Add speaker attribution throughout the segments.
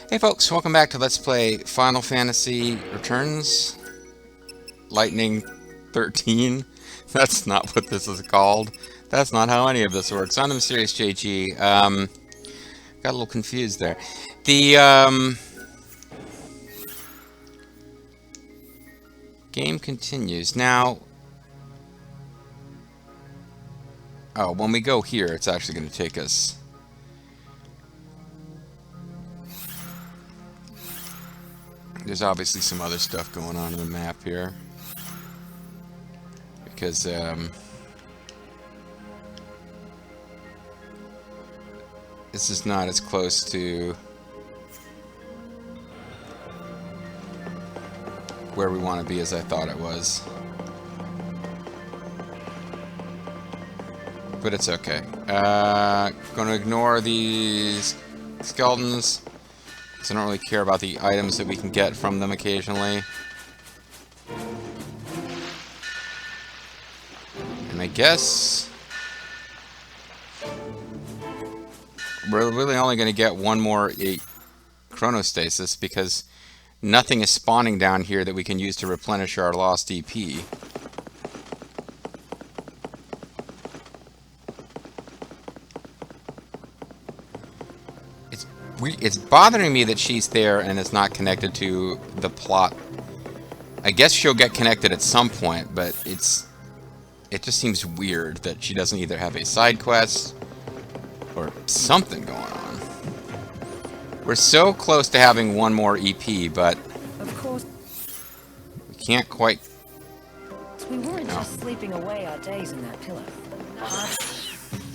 Speaker 1: Hey folks, welcome back to Let's Play Final Fantasy Returns Lightning 13. That's not what this is called. That's not how any of this works. I'm the Mysterious JG. Got a little confused there. The game continues. Now, oh, when we go here, it's actually going to take us... There's obviously some other stuff going on in the map here. Because, this is not as close to where we want to be as I thought it was. But it's okay. Gonna ignore these skeletons. I don't really care about the items that we can get from them occasionally. And I guess we're really only going to get one more chronostasis because nothing is spawning down here that we can use to replenish our lost EP. It's bothering me that she's there and it's not connected to the plot. I guess she'll get connected at some point, but it just seems weird that she doesn't either have a side quest or something going on. We're so close to having one more EP, but
Speaker 2: of course
Speaker 1: we can't quite.
Speaker 2: we weren't just sleeping away our days in that pillow.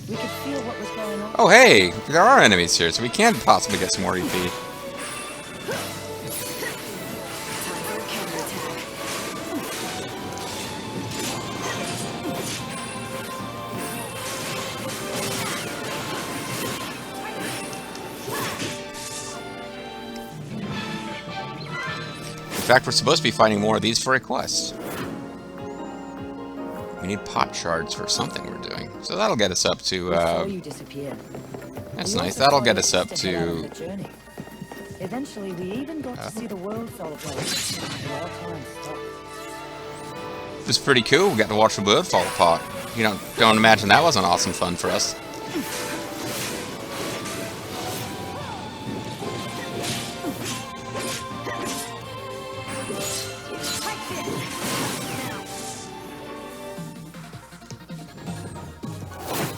Speaker 2: We could feel what was going on.
Speaker 1: Oh hey, there are enemies here, so we can possibly get some more EP. In fact, we're supposed to be fighting more of these for a quest. We need pot shards for something we're doing. So that'll get us up to, that's nice. That'll get us up to...
Speaker 2: Eventually, we even got to see the world fall apart.
Speaker 1: It was pretty cool. We got to watch the world fall apart. You don't imagine that wasn't awesome fun for us.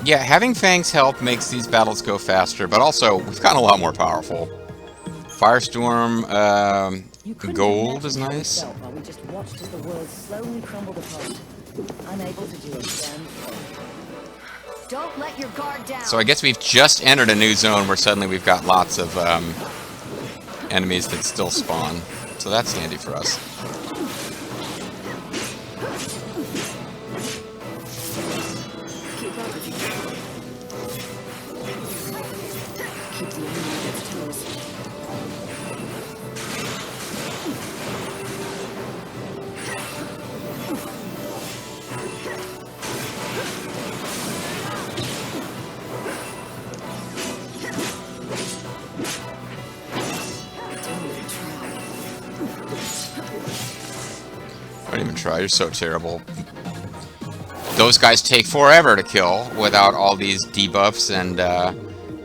Speaker 1: Yeah, having Fang's help makes these battles go faster, but also we've gotten a lot more powerful. Firestorm, gold is nice.
Speaker 2: While we just watched as the world slowly crumbled apart, unable to do a damn thing. Don't let your guard down.
Speaker 1: So I guess we've just entered a new zone where suddenly we've got lots of enemies that still spawn. So that's handy for us. Don't even try, you're so terrible. Those guys take forever to kill without all these debuffs and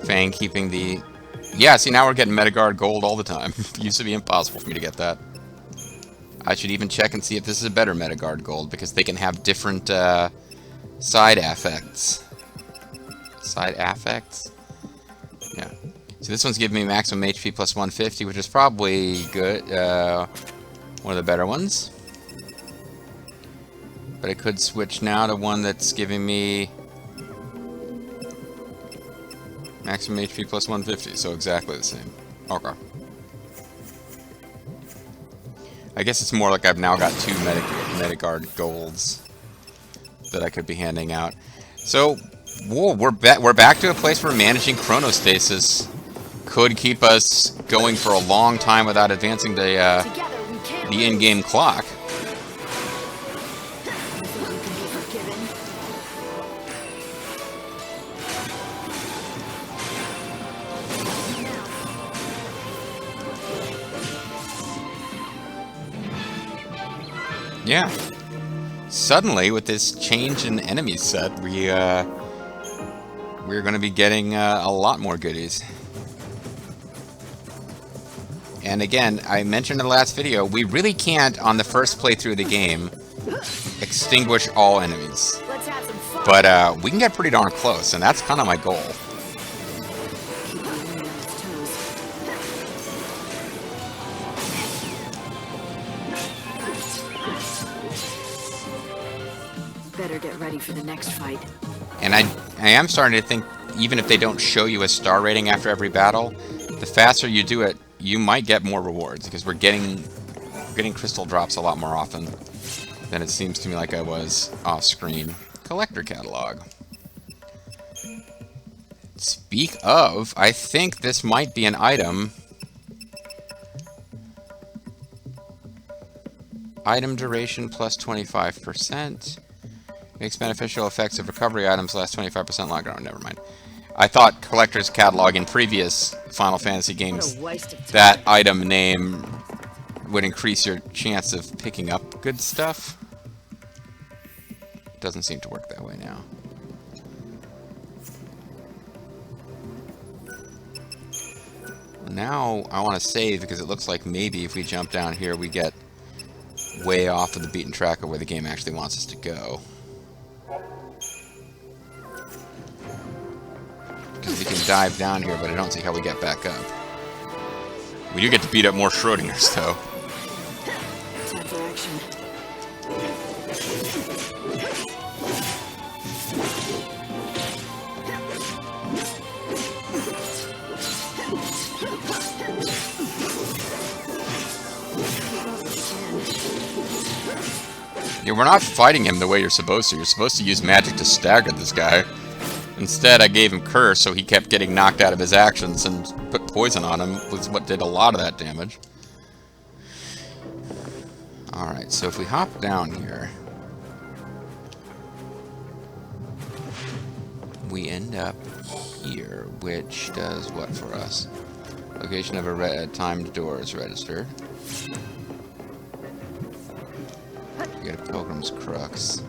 Speaker 1: Fang keeping the... Yeah, see, now we're getting Metagard gold all the time. It used to be impossible for me to get that. I should even check and see if this is a better Metagard gold, because they can have different side affects. Side affects? Yeah. So this one's giving me maximum HP plus 150, which is probably good. One of the better ones. But I could switch now to one that's giving me maximum HP plus 150, so exactly the same. Okay. I guess it's more like I've now got two Metagard golds that I could be handing out. So, whoa, we're back to a place where managing chronostasis could keep us going for a long time without advancing the in-game clock. Yeah. Suddenly, with this change in enemy set, we're going to be getting a lot more goodies. And again, I mentioned in the last video, we really can't, on the first playthrough of the game, extinguish all enemies.
Speaker 2: Let's have some fun.
Speaker 1: But we can get pretty darn close, and that's kind of my goal.
Speaker 2: Keep the enemy on its toes. Better get ready for the next fight.
Speaker 1: And I am starting to think, even if they don't show you a star rating after every battle, the faster you do it, you might get more rewards, because we're getting crystal drops a lot more often than it seems to me like I was off screen. Collector catalog. Speak of, I think this might be an item. Item duration plus 25%. Makes beneficial effects of recovery items last 25% longer. Oh, never mind. I thought collector's catalog in previous Final Fantasy games,
Speaker 2: What a waste of time.
Speaker 1: that item name would increase your chance of picking up good stuff. Doesn't seem to work that way now. Now I want to save, because it looks like maybe if we jump down here we get way off of the beaten track of where the game actually wants us to go. Because we can dive down here, but I don't see how we get back up. We do get to beat up more Schrodingers, though.
Speaker 2: Time for action.
Speaker 1: Yeah, we're not fighting him the way you're supposed to. You're supposed to use magic to stagger this guy. Instead, I gave him Curse, so he kept getting knocked out of his actions, and put poison on him was what did a lot of that damage. Alright, so if we hop down here, we end up here, which does what for us? Location of a timed door is registered. We get a Pilgrim's Crux.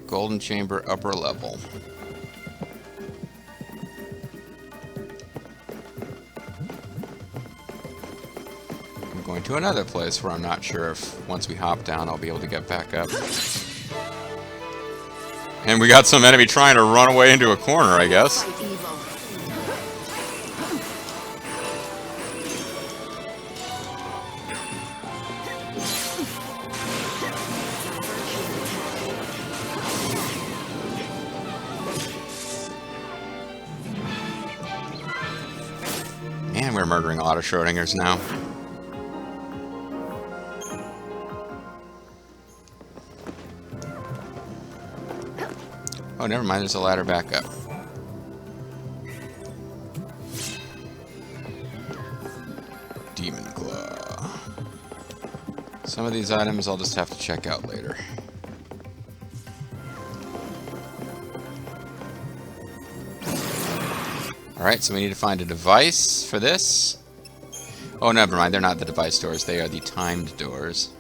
Speaker 1: Golden Chamber, upper level. I'm going to another place where I'm not sure if once we hop down I'll be able to get back up. And we got some enemy trying to run away into a corner, I guess.
Speaker 2: Fight evil.
Speaker 1: Man, we're murdering a lot of Schrodingers now. Oh, never mind, there's a ladder back up. Demon Claw. Some of these items I'll just have to check out later. Alright, so we need to find a device for this. Oh, never mind, they're not the device doors, they are the timed doors.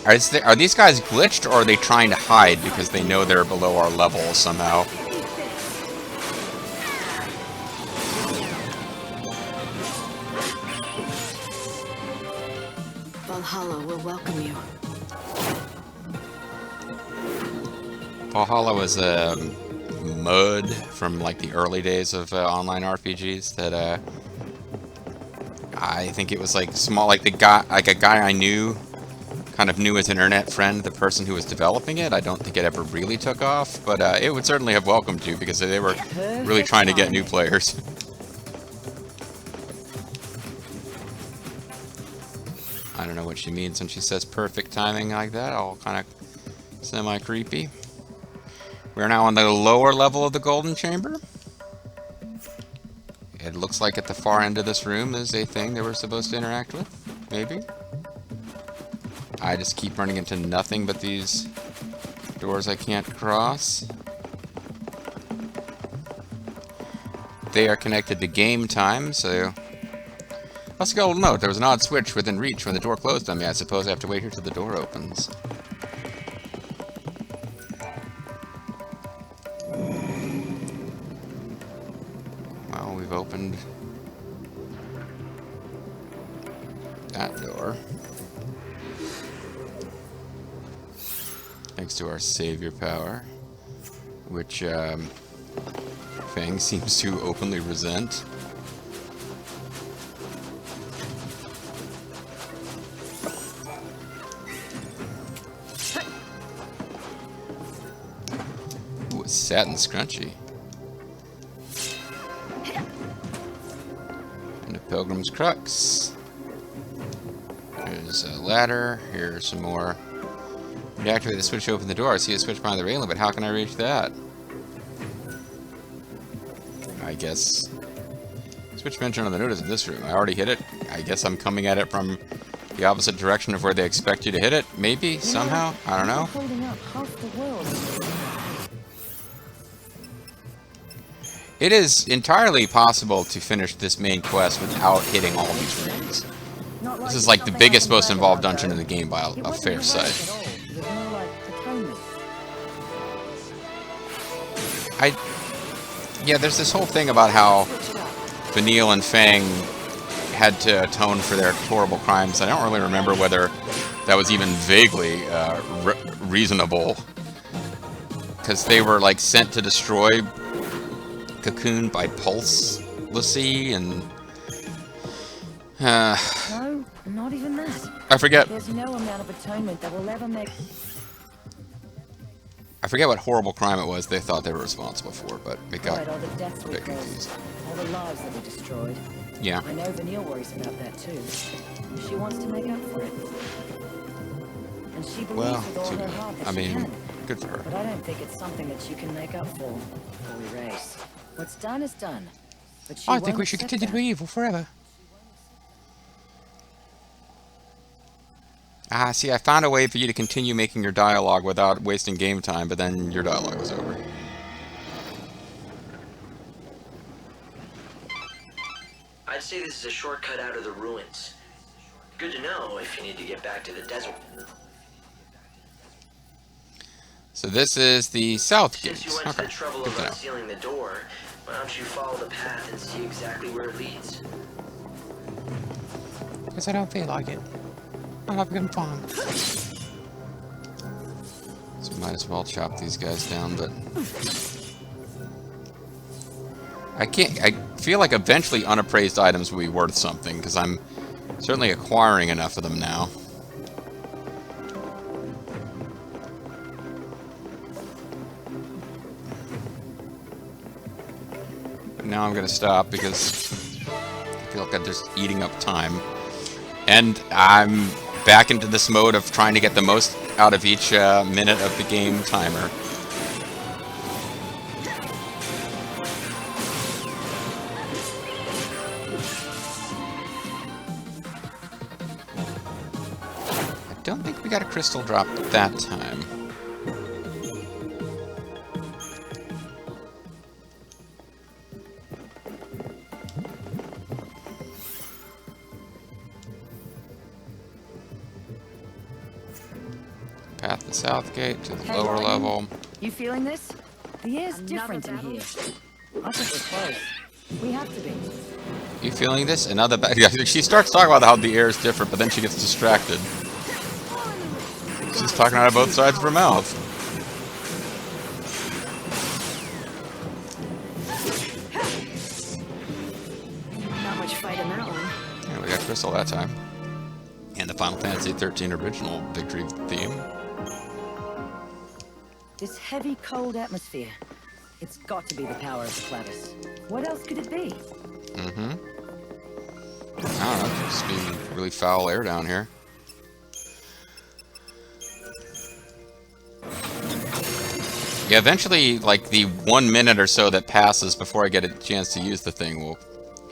Speaker 1: Are these guys glitched, or are they trying to hide because they know they're below our level somehow?
Speaker 2: Valhalla will welcome you.
Speaker 1: Valhalla was a mode from like the early days of online RPGs that I think it was like small, like a guy I knew. Kind of knew his internet friend, the person who was developing it. I don't think it ever really took off, but it would certainly have welcomed you because they were really trying to get new players. I don't know what she means when she says perfect timing like that, all kind of semi-creepy. We're now on the lower level of the Golden Chamber. It looks like at the far end of this room is a thing that we're supposed to interact with, maybe. I just keep running into nothing but these doors I can't cross. They are connected to game time, so... Let's go note, there was an odd switch within reach when the door closed on me. I suppose I have to wait here till the door opens. Well, we've opened that door. Thanks to our savior power, which Fang seems to openly resent. Ooh, a satin scrunchie. And a pilgrim's crux. There's a ladder. Here's some more. Deactivate the switch to open the door. I see a switch behind the railing, but how can I reach that? I guess... Switch mentioned on the notice in this room. I already hit it. I guess I'm coming at it from the opposite direction of where they expect you to hit it. Maybe, somehow. I don't know.
Speaker 2: Holding up half the world.
Speaker 1: It is entirely possible to finish this main quest without hitting all these rings. This is like the biggest, most involved dungeon in the game by a fair sight. Yeah, there's this whole thing about how Vanille and Fang had to atone for their horrible crimes. I don't really remember whether that was even vaguely reasonable. Because they were, like, sent to destroy Cocoon by Pulselessy and...
Speaker 2: No, not even that.
Speaker 1: I forget.
Speaker 2: There's no amount of atonement that will ever make...
Speaker 1: I forget what horrible crime it was they thought they were responsible for, but it got
Speaker 2: all the deaths
Speaker 1: a
Speaker 2: we
Speaker 1: bit
Speaker 2: caused,
Speaker 1: confused.
Speaker 2: all the lives that we destroyed.
Speaker 1: Yeah.
Speaker 2: I know Vanille worries about that too. She wants to make up for it. And she believes
Speaker 1: Well,
Speaker 2: with all
Speaker 1: too
Speaker 2: her
Speaker 1: bad.
Speaker 2: heart that
Speaker 1: I
Speaker 2: she
Speaker 1: mean,
Speaker 2: can.
Speaker 1: good for her.
Speaker 2: But I don't think it's something that she can make up for or erase. What's done is done. But she
Speaker 1: I think
Speaker 2: won't
Speaker 1: we should
Speaker 2: accept
Speaker 1: continue to
Speaker 2: that.
Speaker 1: be evil forever. Ah, see, I found a way for you to continue making your dialogue without wasting game time, but then your dialogue was over.
Speaker 3: I'd say this is a shortcut out of the ruins. Good to know if you need to get back to the desert.
Speaker 1: So this is the south gate.
Speaker 3: Since you went to
Speaker 1: Okay,
Speaker 3: the trouble
Speaker 1: good
Speaker 3: of
Speaker 1: to know.
Speaker 3: unsealing the door, why don't you follow the path and see exactly where it leads?
Speaker 1: Because I don't feel like it. I'm having fun. So might as well chop these guys down, but... I feel like eventually unappraised items will be worth something, because I'm certainly acquiring enough of them now. But now I'm going to stop, because I feel like I'm just eating up time. And I'm back into this mode of trying to get the most out of each minute of the game timer. I don't think we got a crystal drop that time. Path the south gate to the
Speaker 2: Hey,
Speaker 1: lower
Speaker 2: Lightning.
Speaker 1: level.
Speaker 2: You feeling this? The air's different in here. I think we're close. We have to be.
Speaker 1: You feeling this? Another yeah, she starts talking about how the air is different, but then she gets distracted. She's talking out of both sides of her mouth.
Speaker 2: Not much fight in that one.
Speaker 1: Yeah, we got crystal that time. And the Final Fantasy XIII original victory theme.
Speaker 2: This heavy, cold atmosphere. It's got to be the power of the Clavis. What else could it be?
Speaker 1: Mm-hmm. I don't know, just being really foul air down here. Yeah, eventually, like, the 1 minute or so that passes before I get a chance to use the thing will...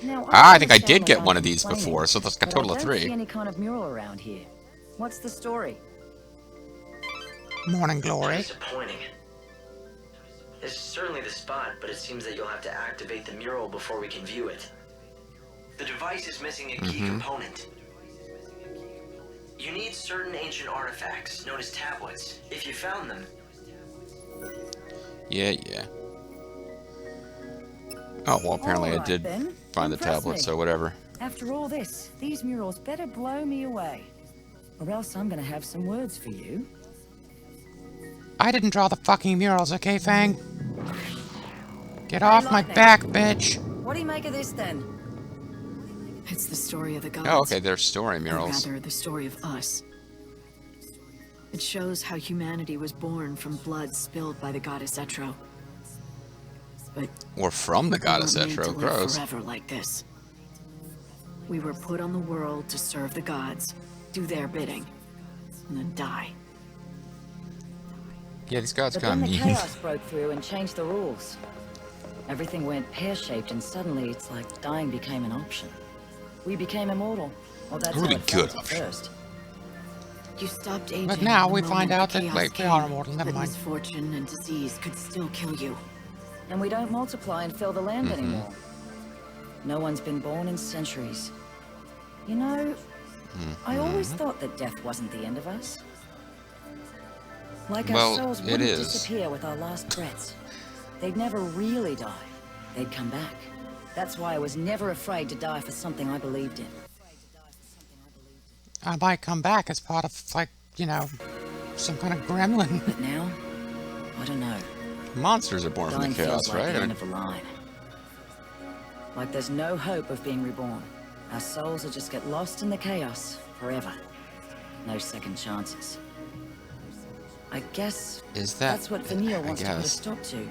Speaker 2: Now,
Speaker 1: I think I did
Speaker 2: understand
Speaker 1: get
Speaker 2: like
Speaker 1: one
Speaker 2: I'm
Speaker 1: of these
Speaker 2: complaining,
Speaker 1: before, so that's a
Speaker 2: but
Speaker 1: total
Speaker 2: I
Speaker 1: of
Speaker 2: don't see
Speaker 1: 3.
Speaker 2: any kind of mural around here. What's the story?
Speaker 1: Morning glory.
Speaker 3: Disappointing. This is certainly the spot, but it seems that you'll have to activate the mural before we can view it. The device is missing a key component. You need certain ancient artifacts, known as tablets. If you found them...
Speaker 1: Yeah. Oh, well, apparently I
Speaker 2: Alright,
Speaker 1: did
Speaker 2: then.
Speaker 1: find the
Speaker 2: Impress
Speaker 1: tablet,
Speaker 2: me.
Speaker 1: so whatever.
Speaker 2: After all this, these murals better blow me away. Or else I'm gonna have some words for you.
Speaker 1: I didn't draw the fucking murals, okay, Fang? Get off my
Speaker 2: Lightning.
Speaker 1: back, bitch!
Speaker 2: What do you make of this, then?
Speaker 4: It's the story of the gods.
Speaker 1: Oh, okay, they're story
Speaker 4: Or
Speaker 1: murals.
Speaker 4: rather, the story of us. It shows how humanity was born from blood spilled by the goddess Etro. But
Speaker 1: Or from the
Speaker 4: we
Speaker 1: goddess
Speaker 4: weren't meant
Speaker 1: Etro,
Speaker 4: to live
Speaker 1: gross.
Speaker 4: forever like this. We were put on the world to serve the gods, do their bidding, and then die.
Speaker 1: Yeah, these gods
Speaker 2: But
Speaker 1: kind
Speaker 2: then
Speaker 1: of
Speaker 2: the
Speaker 1: mean.
Speaker 2: chaos broke through and changed the rules. Everything went pear-shaped, and suddenly it's like dying became an option. We became immortal. Well, that's
Speaker 1: Really
Speaker 2: how it felt
Speaker 1: good
Speaker 2: at
Speaker 1: option.
Speaker 2: first.
Speaker 4: You stopped aging.
Speaker 1: But now
Speaker 4: the
Speaker 1: we
Speaker 4: moment
Speaker 1: find out
Speaker 4: the
Speaker 1: that,
Speaker 4: chaos
Speaker 1: wait, we
Speaker 4: came,
Speaker 1: are immortal, never
Speaker 4: that
Speaker 1: mind.
Speaker 4: misfortune and disease could still kill you.
Speaker 2: And we don't multiply and fill the land anymore. No one's been born in centuries. You know, I always thought that death wasn't the end of us. Like
Speaker 1: Well,
Speaker 2: our souls
Speaker 1: it
Speaker 2: wouldn't
Speaker 1: is.
Speaker 2: disappear with our last breaths. They'd never really die. They'd come back. That's why I was never afraid to die for something I believed in.
Speaker 1: I might come back as part of, like, you know, some kind of gremlin.
Speaker 2: But now, I don't know.
Speaker 1: Monsters are born from
Speaker 2: Dying
Speaker 1: the chaos,
Speaker 2: feels like
Speaker 1: right?
Speaker 2: the
Speaker 1: I
Speaker 2: end
Speaker 1: mean,
Speaker 2: of the line. Like there's no hope of being reborn. Our souls will just get lost in the chaos forever. No second chances. I guess
Speaker 1: is that...
Speaker 2: that's what Vanille
Speaker 1: I
Speaker 2: wants to put a
Speaker 1: guess.
Speaker 2: stop to.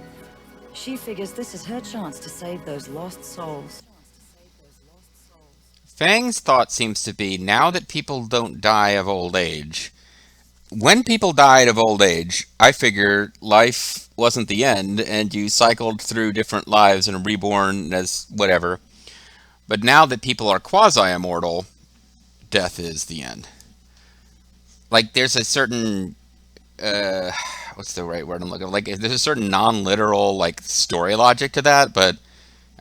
Speaker 2: She figures this is her chance to save those lost souls.
Speaker 1: Fang's thought seems to be, now that people don't die of old age, when people died of old age, I figure life wasn't the end, and you cycled through different lives and reborn as whatever. But now that people are quasi-immortal, death is the end. Like, there's a certain... what's the right word I'm looking for? Like, there's a certain non-literal, like, story logic to that, but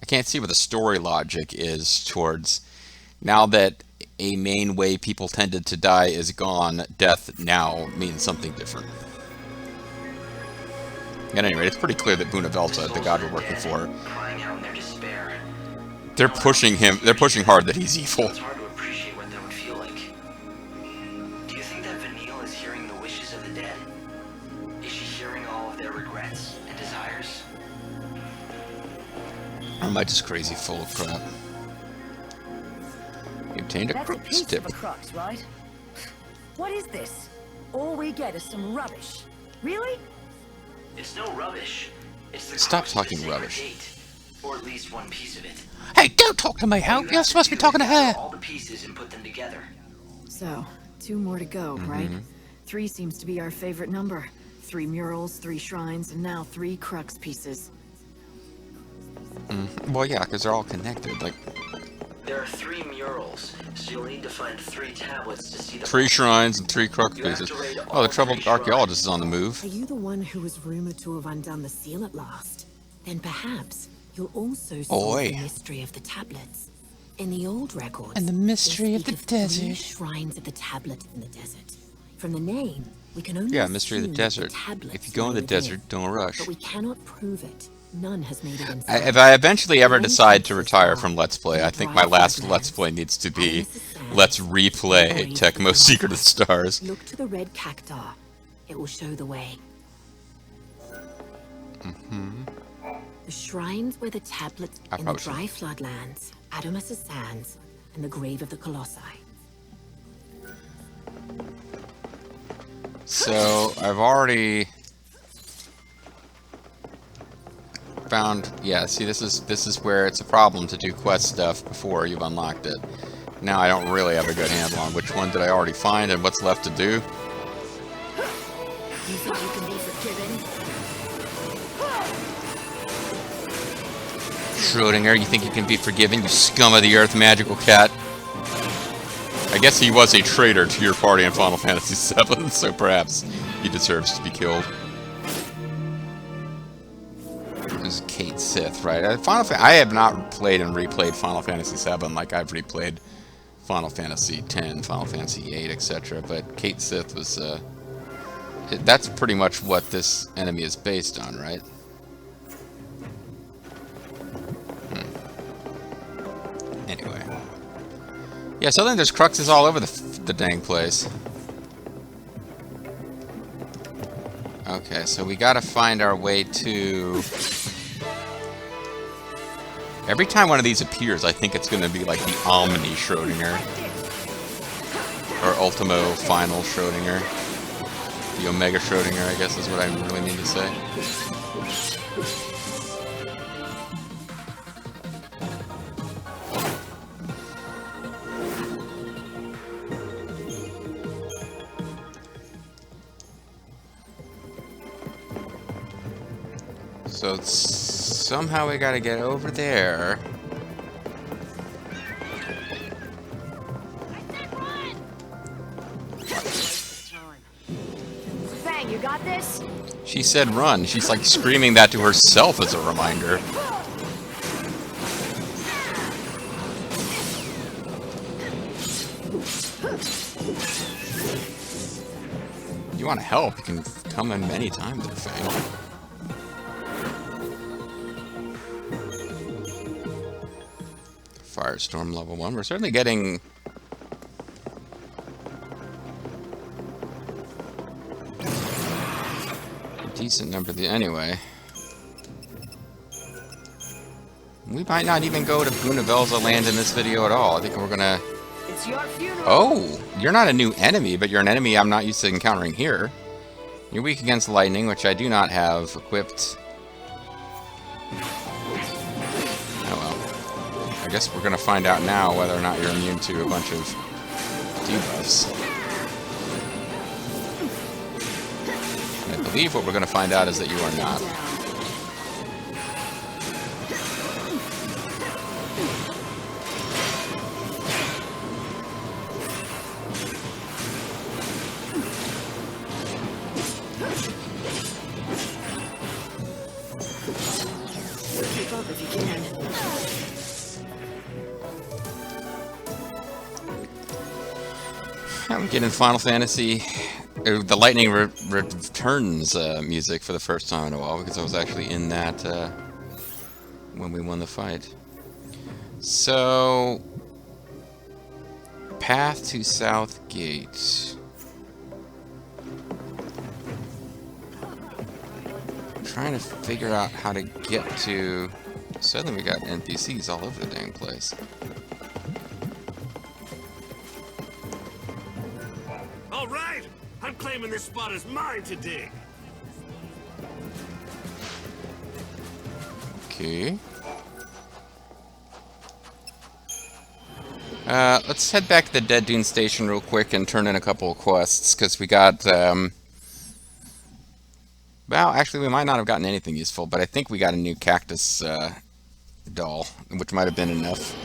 Speaker 1: I can't see what the story logic is towards... Now that a main way people tended to die is gone, death now means something different. At any rate, it's pretty clear that Bunavelta, the god we're working for,
Speaker 3: crying out in their despair.
Speaker 1: they're pushing hard that he's evil.
Speaker 3: It's hard to appreciate what that would feel like. Do you think that Vanille is hearing the wishes of the dead? Is she hearing all of their regrets and desires?
Speaker 1: Or am I just crazy full of crap? You obtained a
Speaker 2: That's a
Speaker 1: crook's
Speaker 2: piece
Speaker 1: tip.
Speaker 2: of a crux, right? What is this? All we get is some rubbish. Really?
Speaker 3: It's no rubbish. It's the
Speaker 1: Stop
Speaker 3: crux of the
Speaker 1: talking
Speaker 3: sacred
Speaker 1: rubbish.
Speaker 3: gate. Or at least one piece of it.
Speaker 1: Hey, don't talk to me,
Speaker 3: All
Speaker 1: Hope.
Speaker 3: you
Speaker 1: You're
Speaker 3: have
Speaker 1: supposed to be
Speaker 3: do
Speaker 1: talking to
Speaker 3: is gather
Speaker 1: her.
Speaker 3: all the pieces and put them together.
Speaker 4: So, 2 more to go, right? 3 seems to be our favorite number. 3 murals, 3 shrines, and now 3 crux pieces.
Speaker 1: Well, yeah, because they're all connected. Like,
Speaker 3: There are 3 murals, so you'll need to find 3 tablets to see the
Speaker 1: 3 shrines and 3 crux
Speaker 3: You have
Speaker 1: pieces.
Speaker 3: to raid
Speaker 1: Oh,
Speaker 3: all
Speaker 1: the troubled
Speaker 3: 3
Speaker 1: archaeologist is on the move.
Speaker 5: Are you the one who was rumored to have undone the seal at last? Then perhaps you'll also solve
Speaker 1: Oi.
Speaker 5: the mystery of the tablets. In the old records,
Speaker 1: And the
Speaker 5: they
Speaker 1: mystery of
Speaker 5: speak
Speaker 1: the
Speaker 5: 3
Speaker 1: desert.
Speaker 5: shrines of the tablet in the desert. From the name, we can only
Speaker 1: Yeah, mystery of the
Speaker 5: assume that
Speaker 1: desert.
Speaker 5: tablets
Speaker 1: If you go in the
Speaker 5: live
Speaker 1: desert, don't rush.
Speaker 5: But we cannot prove it. None has made it inside.
Speaker 1: If I eventually ever decide to retire from Let's Play, I think my last Let's Play needs to be Let's Replay Tecmo Secret of the Stars.
Speaker 5: Look to the red cactus. It will show the way. The shrines were the tablets
Speaker 1: I
Speaker 5: in the
Speaker 1: probably should.
Speaker 5: dry floodlands, Adamus' sands, and the grave of the Colossi.
Speaker 1: So, I've already found, yeah, see, this is where it's a problem to do quest stuff before you've unlocked it. Now I don't really have a good handle on which one did I already find and what's left to do.
Speaker 5: You think you can be forgiven?
Speaker 1: Schrodinger, you think you can be forgiven, you scum of the earth magical cat? I I guess he was a traitor to your party in Final Fantasy VII, so perhaps he deserves to be killed. This is Kate Sith, right? I have not played and replayed Final Fantasy VII like I've replayed Final Fantasy X, Final Fantasy VIII, etc. But Kate Sith was, that's pretty much what this enemy is based on, right? Anyway. Yeah, so then there's cruxes all over the dang place. Okay, so we gotta find our way to... Every time one of these appears, I think it's gonna be like the Omni Schrodinger. Or Ultimo Final Schrodinger. The Omega Schrodinger, I guess is what I really mean to say. So somehow we gotta get over there.
Speaker 4: Fang, you got this?
Speaker 1: She said run. She's like screaming that to herself as a reminder. If you want to help, you can come in many times with Fang. Firestorm level 1. We're certainly getting... a decent number anyway. We might not even go to Bunavelza land in this video at all. I think we're gonna...
Speaker 4: It's your funeral.
Speaker 1: Oh! You're not a new enemy, but you're an enemy I'm not used to encountering here. You're weak against lightning, which I do not have equipped. I guess we're going to find out now whether or not you're immune to a bunch of debuffs. And I believe what we're going to find out is that you are not.
Speaker 4: Keep up if you can.
Speaker 1: I'm getting Final Fantasy, the Lightning Returns music for the first time in a while, because I was actually in that when we won the fight. So, path to South Gate. I'm trying to figure out how to get to... Suddenly we got NPCs all over the dang place.
Speaker 6: All right, I'm claiming this spot is mine to dig.
Speaker 1: Okay. Let's head back to the Dead Dune Station real quick and turn in a couple of quests, because we got, well, actually we might not have gotten anything useful, but I think we got a new cactus, doll, which might have been enough.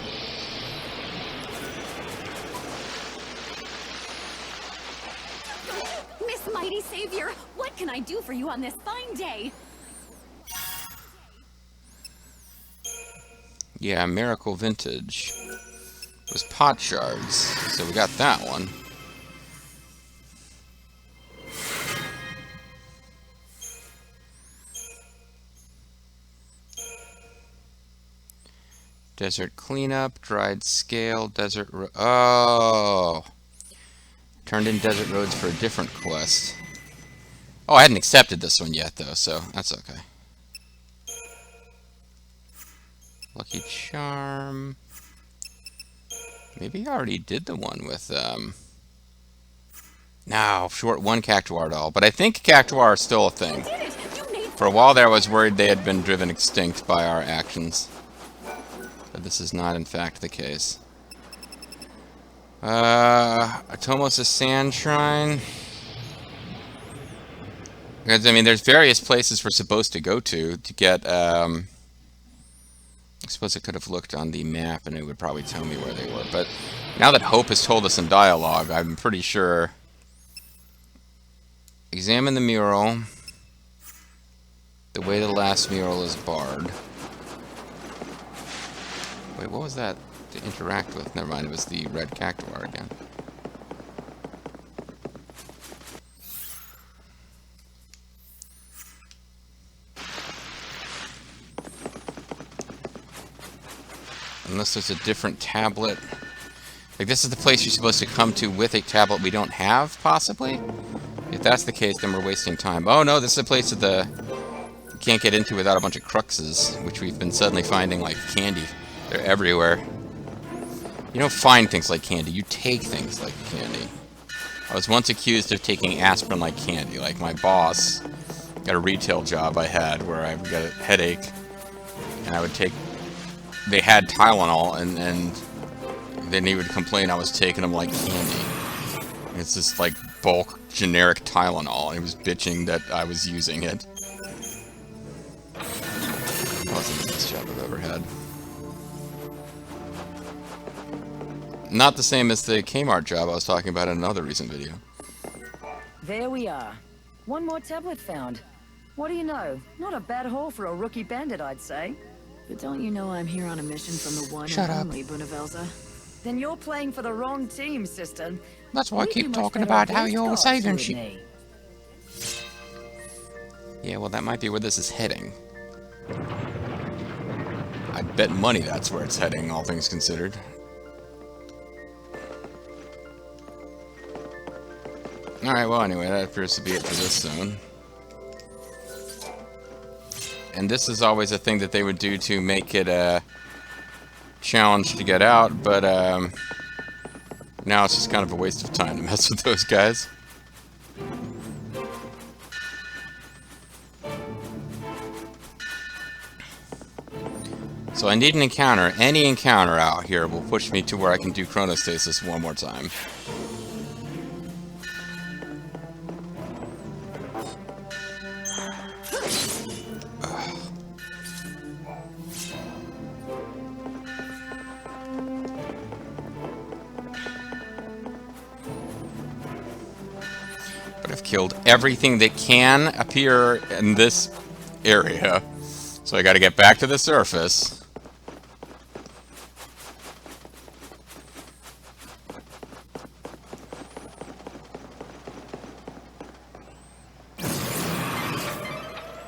Speaker 7: Miss Mighty Savior, what can I do for you on this fine day?
Speaker 1: Yeah, Miracle Vintage. It was pot shards, so we got that one. Desert cleanup, dried scale, desert oh! Turned in desert roads for a different quest. Oh, I hadn't accepted this one yet, though, so that's okay. Lucky Charm. Maybe I already did the one with, no, short one Cactuar doll. But I think Cactuar are still a thing. For a while there, I was worried they had been driven extinct by our actions. But this is not, in fact, the case. Atomos' Sand Shrine. Because, I mean, there's various places we're supposed to go to get, suppose I could have looked on the map and it would probably tell me where they were. But now that Hope has told us in dialogue, I'm pretty sure. Examine the mural. The way the last mural is barred. Wait, what was that to interact with? Never mind, it was the red cactuar again. Unless there's a different tablet. Like, this is the place you're supposed to come to with a tablet we don't have, possibly? If that's the case, then we're wasting time. Oh no, this is a place that you can't get into without a bunch of cruxes, which we've been suddenly finding like candy. They're everywhere. You don't find things like candy, you take things like candy. I was once accused of taking aspirin like candy. Like, my boss got a retail job I had where I got a headache, and I would take... They had Tylenol, and then he would complain I was taking them like candy. It's just like bulk generic Tylenol. He was bitching that I was using it. That wasn't the best job I've ever had. Not the same as the Kmart job I was talking about in another recent video.
Speaker 2: There we are. One more tablet found. What do you know? Not a bad haul for a rookie bandit, I'd say.
Speaker 4: But don't you know I'm here on a mission from the one and only Bonavelza?
Speaker 2: Then you're playing for the wrong team, sister.
Speaker 1: That's why I
Speaker 2: We'd be
Speaker 1: keep
Speaker 2: much
Speaker 1: talking
Speaker 2: better
Speaker 1: about
Speaker 2: off
Speaker 1: how
Speaker 2: with
Speaker 1: you're
Speaker 2: Scots,
Speaker 1: saving
Speaker 2: you
Speaker 1: shit.
Speaker 2: and me.
Speaker 1: Yeah, well, that might be where this is heading. I'd bet money that's where it's heading, all things considered. Alright, well, anyway, that appears to be it for this zone. And this is always a thing that they would do to make it a challenge to get out, but now it's just kind of a waste of time to mess with those guys. So I need an encounter. Any encounter out here will push me to where I can do chronostasis one more time. But I've killed everything that can appear in this area. So I gotta get back to the surface.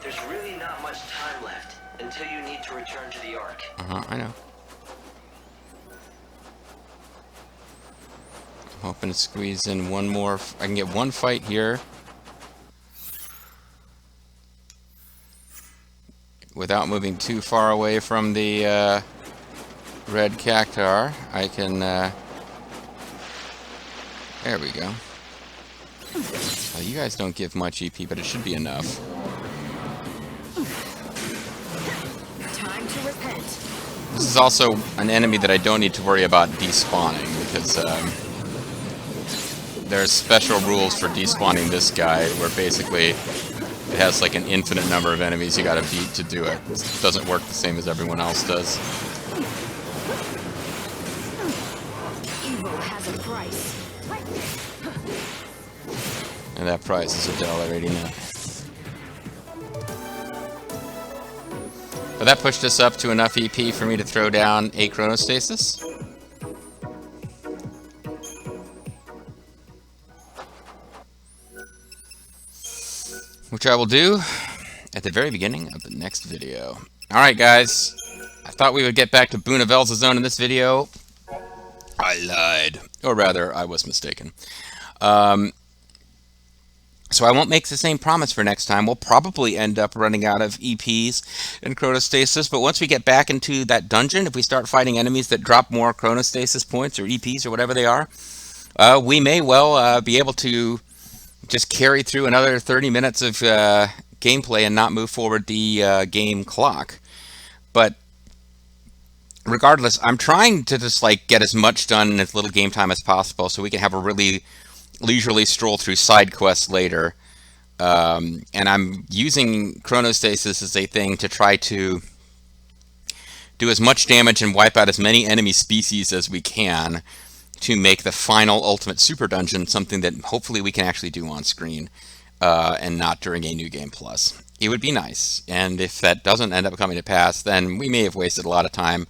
Speaker 3: There's really not much time left until you need to return to the Ark.
Speaker 1: I know. I'm hoping to squeeze in one more. I can get one fight here. Without moving too far away from the red cactuar. I can... there we go. Well, you guys don't give much EP, but it should be enough.
Speaker 4: Time to repent.
Speaker 1: This is also an enemy that I don't need to worry about despawning, because there's special rules for despawning this guy, where basically it has like an infinite number of enemies you gotta beat to do it. It doesn't work the same as everyone else does.
Speaker 4: Evil has a price.
Speaker 1: And that price is $1.89. But that pushed us up to enough EP for me to throw down a chronostasis. Which I will do at the very beginning of the next video. Alright guys, I thought we would get back to Bonavelza Zone in this video. I lied. Or rather, I was mistaken. So I won't make the same promise for next time. We'll probably end up running out of EPs and chronostasis, but once we get back into that dungeon, if we start fighting enemies that drop more chronostasis points or EPs or whatever they are, we may well be able to just carry through another 30 minutes of gameplay and not move forward the game clock. But regardless, I'm trying to just like get as much done in as little game time as possible so we can have a really leisurely stroll through side quests later. And I'm using chronostasis as a thing to try to do do as much damage and wipe out as many enemy species as we can to make the final ultimate super dungeon something that hopefully we can actually do on screen and not during a New Game Plus. It would be nice, and if that doesn't end up coming to pass, then we may have wasted a lot of time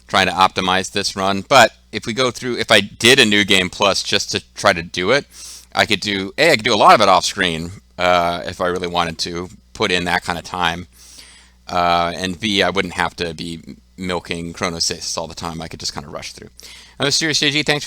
Speaker 1: trying to optimize this run. But if we go through, if I did a New Game Plus just to try to do it, I could do A, I could do a lot of it off screen if I really wanted to put in that kind of time, and B, I wouldn't have to be milking Chronostasis all the time. I could just kind of rush through. I'm Serious JG, thanks